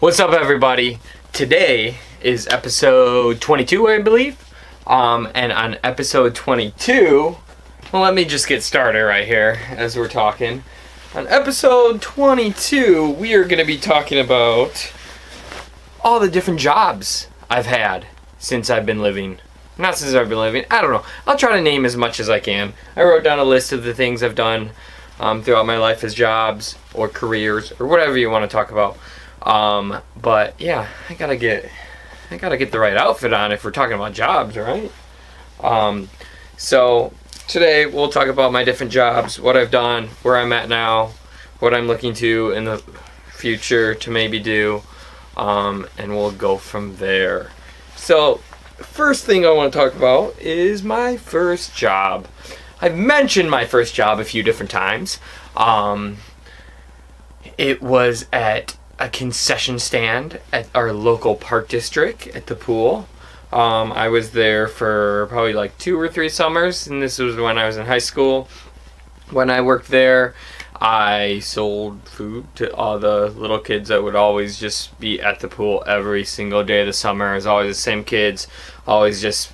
What's up, everybody? Today is episode 22, I believe. And on episode 22, well, let me just get started right here as we're talking. On episode 22, we are going to be talking about all the different jobs I've had since I've been living. Not since I've been living, I don't know. I'll try to name as much as I can. I wrote down a list of the things I've done throughout my life as jobs or careers or whatever you want to talk about. But yeah, I gotta get the right outfit on if we're talking about jobs, right? So today we'll talk about my different jobs, what I've done, where I'm at now, what I'm looking to in the future to maybe do, and we'll go from there. So first thing I want to talk about is my first job. I've mentioned my first job a few different times. It was at a concession stand at our local park district at the pool. I was there for probably like 2 or 3 summers, and this was when I was in high school. When I worked there, I sold food to all the little kids that would always just be at the pool every single day of the summer. It was always the same kids, always just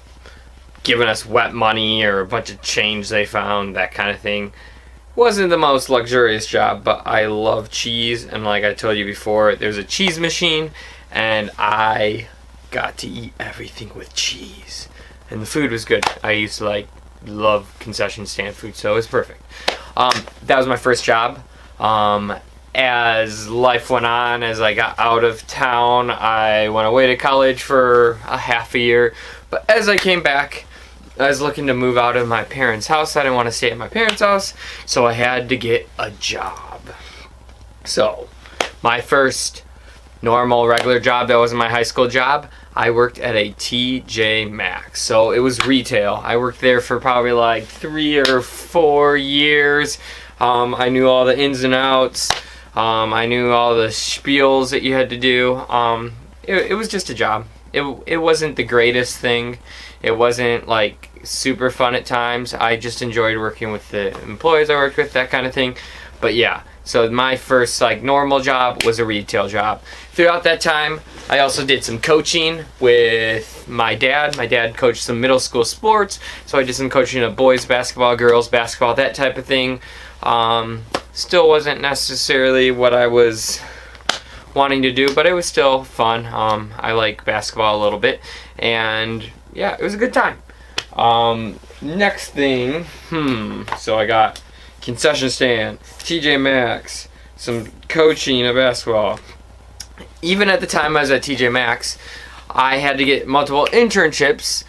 giving us wet money or a bunch of change they found, that kind of thing. Wasn't the most luxurious job, but I love cheese, and like I told you before, there's a cheese machine, and I got to eat everything with cheese, and the food was good. I used to love concession stand food, so it was perfect. That was my first job. As life went on, as I got out of town, I went away to college for a half a year, but as I came back, I was looking to move out of my parents' house. I didn't want to stay at my parents' house, so I had to get a job. So, my first normal, regular job that wasn't my high school job, I worked at a TJ Maxx. So, it was retail. I worked there for probably like 3 or 4 years. I knew all the ins and outs. I knew all the spiels that you had to do. It was just a job. It wasn't the greatest thing. It wasn't like super fun at times. I just enjoyed working with the employees I worked with, that kind of thing. But yeah, so my first normal job was a retail job. Throughout that time, I also did some coaching with my dad. My dad coached some middle school sports, so I did some coaching of boys basketball, girls basketball, that type of thing. Still wasn't necessarily what I was wanting to do, but it was still fun. I like basketball a little bit, and yeah, it was a good time. Next thing, so I got concession stand, TJ Maxx, some coaching of basketball. Even at the time I was at TJ Maxx, I had to get multiple internships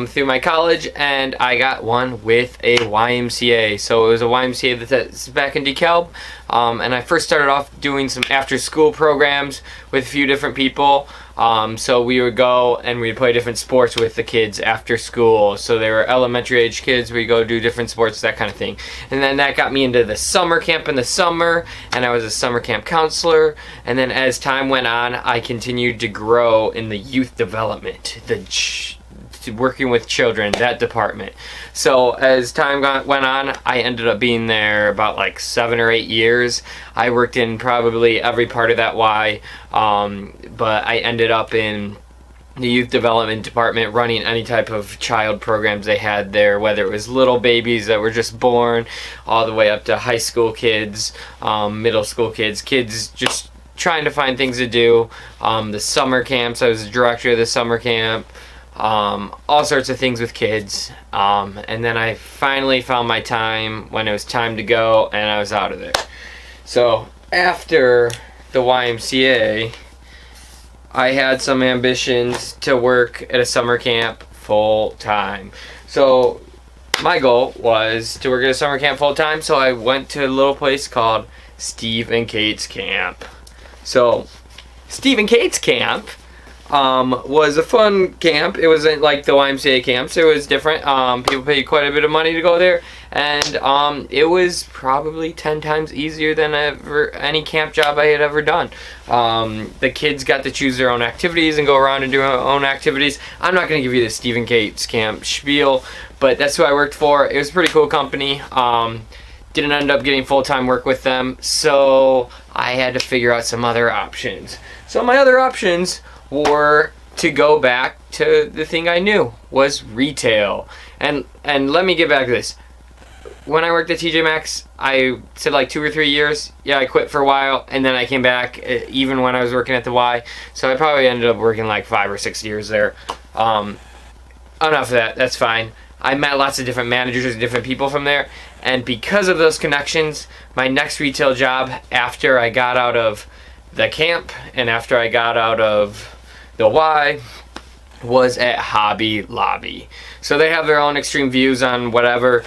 through my college, and I got one with a YMCA. So it was a YMCA that's back in DeKalb, and I first started off doing some after-school programs with a few different people. So we would go and we'd play different sports with the kids after school. So they were elementary age kids. We'd go do different sports, that kind of thing. And then that got me into the summer camp in the summer, and I was a summer camp counselor. And then as time went on, I continued to grow in the youth development, working with children, that department. So as time went on, I ended up being there about like 7 or 8 years. I worked in probably every part of that Y, but I ended up in the youth development department running any type of child programs they had there, whether it was little babies that were just born all the way up to high school kids, middle school kids just trying to find things to do. The summer camps, I was the director of the summer camp. All sorts of things with kids, and then I finally found my time when it was time to go, and I was out of there. So after the YMCA, I had some ambitions to work at a summer camp full time. So my goal was to work at a summer camp full time, so I went to a little place called Steve and Kate's Camp. So Steve and Kate's Camp was a fun camp. It wasn't like the YMCA camps. It was different. People paid quite a bit of money to go there, and it was probably 10 times easier than any camp job I had ever done. The kids got to choose their own activities and go around and do their own activities. I'm not going to give you the Steve and Kate's Camp spiel, but that's who I worked for. It was a pretty cool company. didn't end up getting full-time work with them, so I had to figure out some other options. So my other options were to go back to the thing I knew, was retail. And let me get back to this. When I worked at TJ Maxx, I said like 2 or 3 years. Yeah, I quit for a while, and then I came back even when I was working at the Y. So I probably ended up working like 5 or 6 years there. Enough of that, that's fine. I met lots of different managers and different people from there, and because of those connections, my next retail job after I got out of the camp and after I got out of the Y was at Hobby Lobby. So they have their own extreme views on whatever.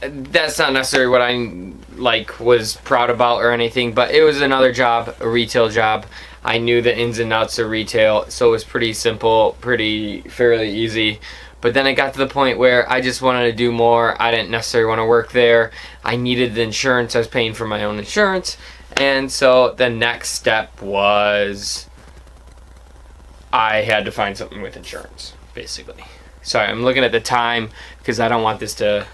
That's not necessarily what I was proud about or anything, but it was another job, a retail job. I knew the ins and outs of retail, so it was pretty simple, fairly easy. But then it got to the point where I just wanted to do more. I didn't necessarily want to work there. I needed the insurance. I was paying for my own insurance. And so the next step was I had to find something with insurance, basically. Sorry, I'm looking at the time because I don't want this to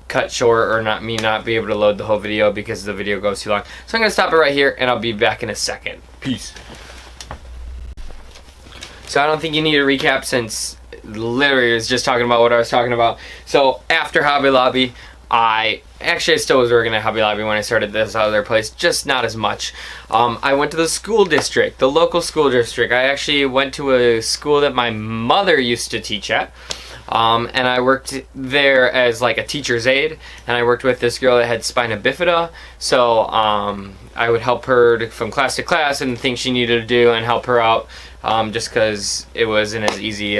cut short or not be able to load the whole video because the video goes too long. So I'm going to stop it right here and I'll be back in a second. Peace. So I don't think you need a recap since literally was just talking about what I was talking about. So after Hobby Lobby, I still was working at Hobby Lobby when I started this other place, just not as much. I went to the school district, the local school district. I actually went to a school that my mother used to teach at. And I worked there as like a teacher's aide, and I worked with this girl that had spina bifida, so I would help her from class to class and things she needed to do and help her out, just because it wasn't as easy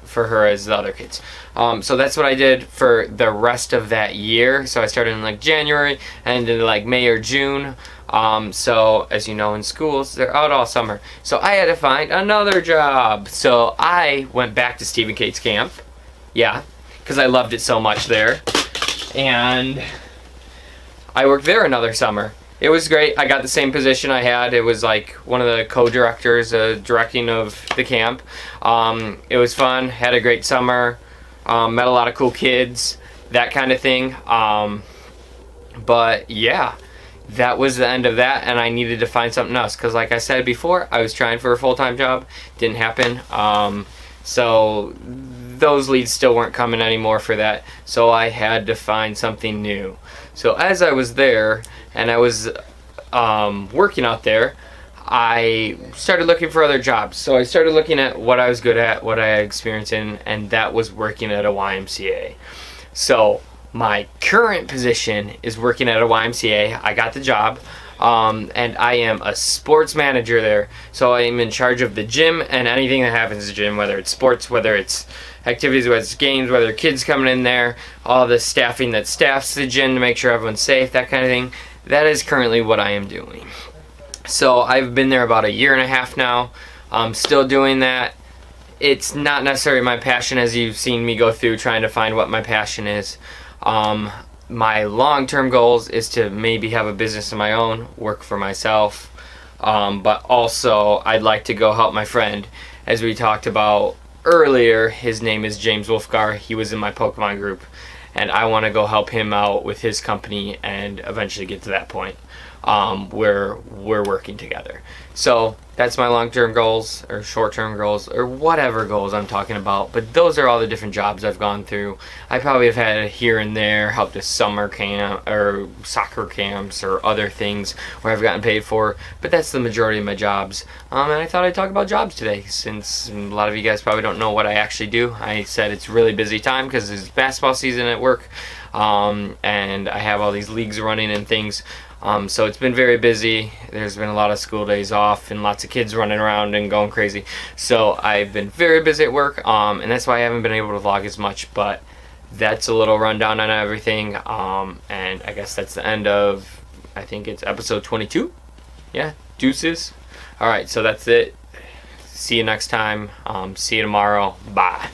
for her as the other kids. So that's what I did for the rest of that year. So I started in like January and ended like May or June. So as you know, in schools they're out all summer, so I had to find another job. So I went back to Stephen Cates Camp. Yeah, because I loved it so much there. And I worked there another summer. It was great. I got the same position I had. It was like one of the co-directors directing of the camp. It was fun. Had a great summer. Met a lot of cool kids. That kind of thing. But yeah, that was the end of that, and I needed to find something else. Because like I said before, I was trying for a full-time job. Didn't happen. So those leads still weren't coming anymore for that, so I had to find something new. So as I was there and I was working out there, I started looking for other jobs. So I started looking at what I was good at, what I had experience in, and that was working at a YMCA. So my current position is working at a YMCA. I got the job. And I am a sports manager there, so I am in charge of the gym and anything that happens in the gym, whether it's sports, whether it's activities, whether it's games, whether kids coming in there, all the staffing that staffs the gym to make sure everyone's safe, that kind of thing. That is currently what I am doing. So I've been there about 1.5 years now. I'm still doing that. It's not necessarily my passion, as you've seen me go through trying to find what my passion is. My long-term goals is to maybe have a business of my own, work for myself, but also I'd like to go help my friend. As we talked about earlier, his name is James Wolfgar. He was in my Pokemon group, and I want to go help him out with his company and eventually get to that point where we're working together. So that's my long-term goals or short-term goals or whatever goals I'm talking about. But those are all the different jobs I've gone through. I probably have had here and there helped a summer camp or soccer camps or other things where I've gotten paid for. But that's the majority of my jobs. And I thought I'd talk about jobs today since a lot of you guys probably don't know what I actually do. I said it's a really busy time because it's basketball season at work. And I have all these leagues running and things. So it's been very busy. There's been a lot of school days off and lots of kids running around and going crazy. So I've been very busy at work, and that's why I haven't been able to vlog as much, but that's a little rundown on everything. And I guess that's the end of, I think it's episode 22. Yeah, deuces. Alright, so that's it. See you next time. See you tomorrow. Bye.